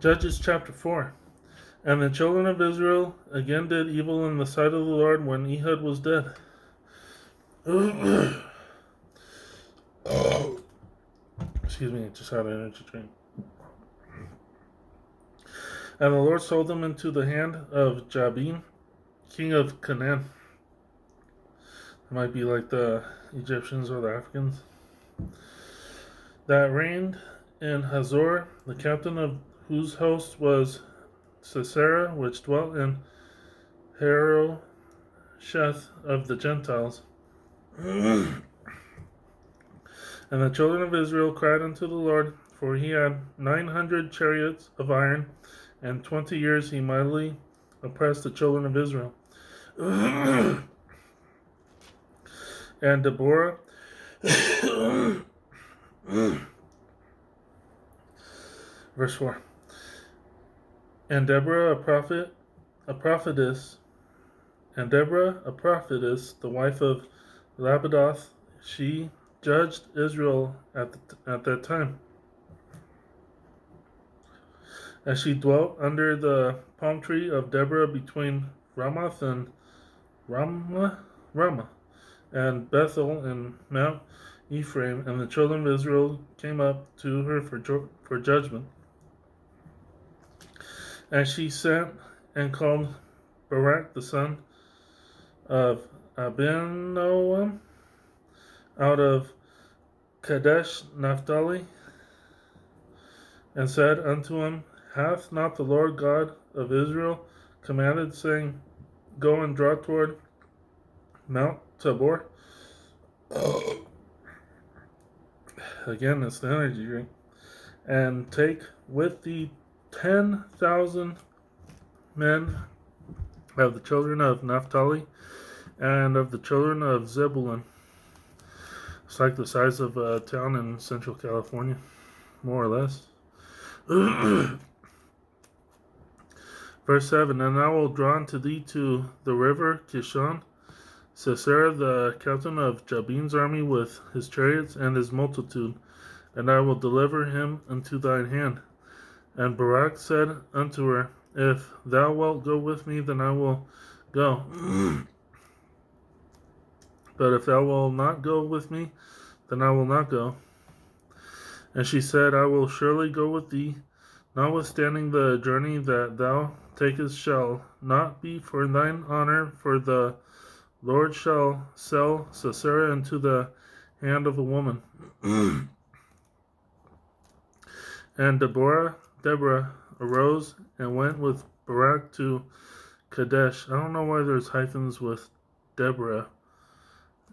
Judges chapter 4. And the children of Israel again did evil in the sight of the Lord when Ehud was dead. Excuse me, just had an energy drink. And the Lord sold them into the hand of Jabin, king of Canaan. It might be like the Egyptians or the Africans. That reigned in Hazor, the captain of whose host was Sisera, which dwelt in Harosheth of the Gentiles. And the children of Israel cried unto the Lord, for he had 900 chariots of iron, and 20 years he mightily oppressed the children of Israel. And Deborah verse 4. And Deborah a prophetess, the wife of Lapidoth, she judged Israel at that time. As she dwelt under the palm tree of Deborah between Ramoth and Ramah, and Bethel and Mount Ephraim, and the children of Israel came up to her for judgment. And she sent and called Barak the son of Abinoam out of Kadesh Naphtali, and said unto him, Hath not the Lord God of Israel commanded, saying, Go and draw toward Mount Tabor? Again, it's the energy drink. And take with thee 10,000 men of the children of Naphtali and of the children of Zebulun. It's like the size of a town in Central California, more or less. Verse 7, And I will draw unto thee to the river Kishon, Sisera the captain of Jabin's army with his chariots and his multitude, and I will deliver him into thine hand. And Barak said unto her, If thou wilt go with me, then I will go. But if thou wilt not go with me, then I will not go. And she said, I will surely go with thee, notwithstanding the journey that thou takest shall not be for thine honor, for the Lord shall sell Sisera into the hand of a woman. And Deborah arose and went with Barak to Kadesh. I don't know why there's hyphens with Deborah.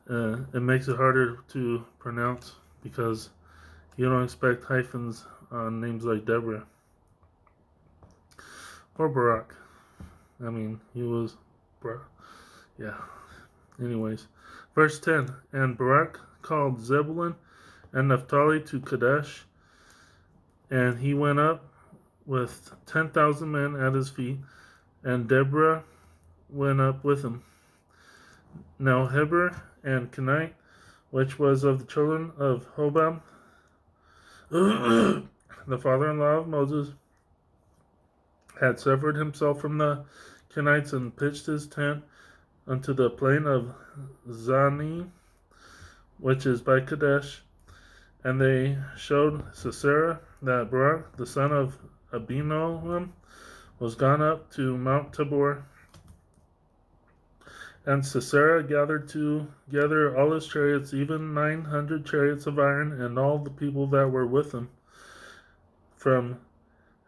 It makes it harder to pronounce because you don't expect hyphens on names like Deborah. Or Barak. I mean, he was Barak. Yeah. Anyways. Verse 10. And Barak called Zebulun and Naphtali to Kadesh, and he went up with 10,000 men at his feet, and Deborah went up with him. Now Heber and Kenite, which was of the children of Hobab, the father-in-law of Moses, had severed himself from the Kenites and pitched his tent unto the plain of Zanim, which is by Kadesh. And they showed Sisera that Barak, the son of Abinoam, was gone up to Mount Tabor. And Sisera gathered together all his chariots, even 900 chariots of iron, and all the people that were with him, from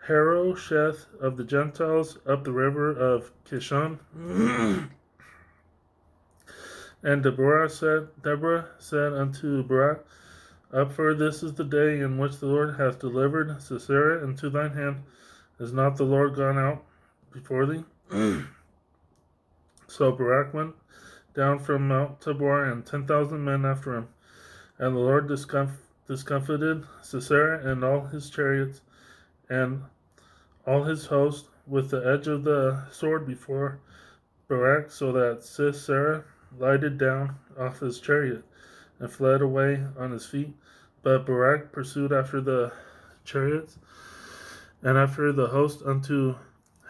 Harosheth of the Gentiles up the river of Kishon. And Deborah said unto Barak, Up, for this is the day in which the Lord hath delivered Sisera into thine hand. Is not the Lord gone out before thee? So Barak went down from Mount Tabor, and 10,000 men after him. And the Lord discomfited Sisera and all his chariots and all his host with the edge of the sword before Barak, so that Sisera lighted down off his chariot and fled away on his feet. But Barak pursued after the chariots And after the host unto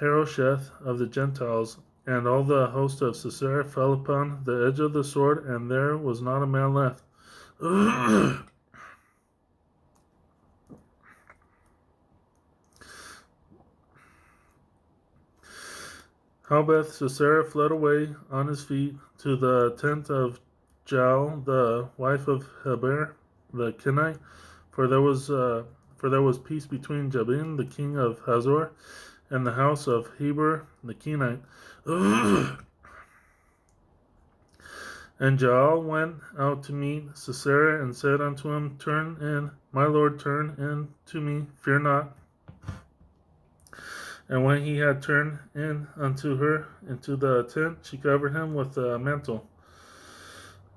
Harosheth of the Gentiles, and all the host of Sisera fell upon the edge of the sword, and there was not a man left. Howbeth Sisera fled away on his feet to the tent of Jael, the wife of Heber the Kenite, for there was peace between Jabin the king of Hazor and the house of Heber the Kenite. And Jael went out to meet Sisera and said unto him, Turn in, my lord, turn in to me, fear not. And when he had turned in unto her into the tent, she covered him with a mantle.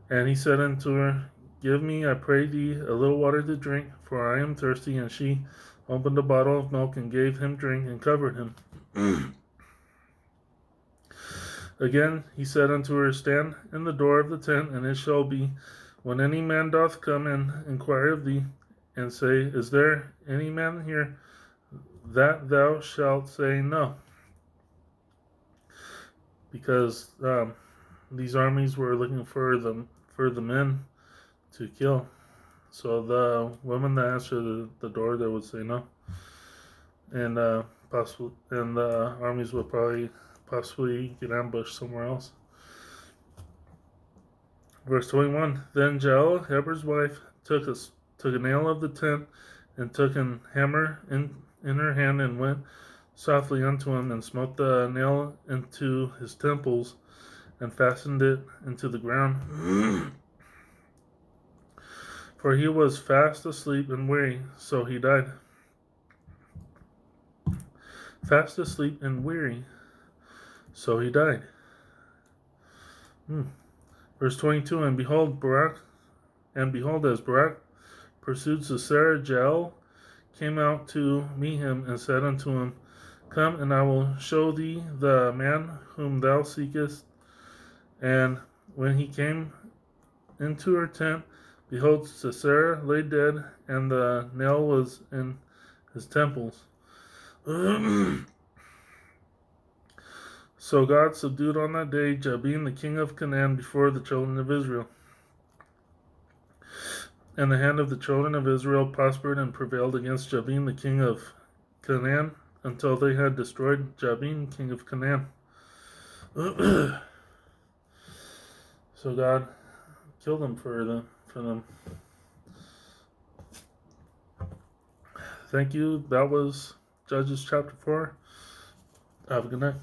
And he said unto her, Give me, I pray thee, a little water to drink, for I am thirsty. And she opened a bottle of milk and gave him drink and covered him. Again he said unto her, Stand in the door of the tent, and it shall be, when any man doth come and inquire of thee, and say, Is there any man here? That thou shalt say no. Because these armies were looking for the men to kill. So the women that answered the door, they would say no. And the armies would possibly get ambushed somewhere else. Verse 21. Then Jael, Heber's wife, took a nail of the tent, and took an hammer in her hand, and went softly unto him, and smote the nail into his temples, and fastened it into the ground. For he was fast asleep and weary, so he died. Fast asleep and weary, so he died. Verse 22. And behold, as Barak pursued Sisera, Jael came out to meet him, and said unto him, Come, and I will show thee the man whom thou seekest. And when he came into her tent, behold, Sisera lay dead, and the nail was in his temples. So God subdued on that day Jabin the king of Canaan before the children of Israel. And the hand of the children of Israel prospered and prevailed against Jabin the king of Canaan, until they had destroyed Jabin king of Canaan. So God killed them for them. Thank you. That was Judges chapter 4. Have a good night.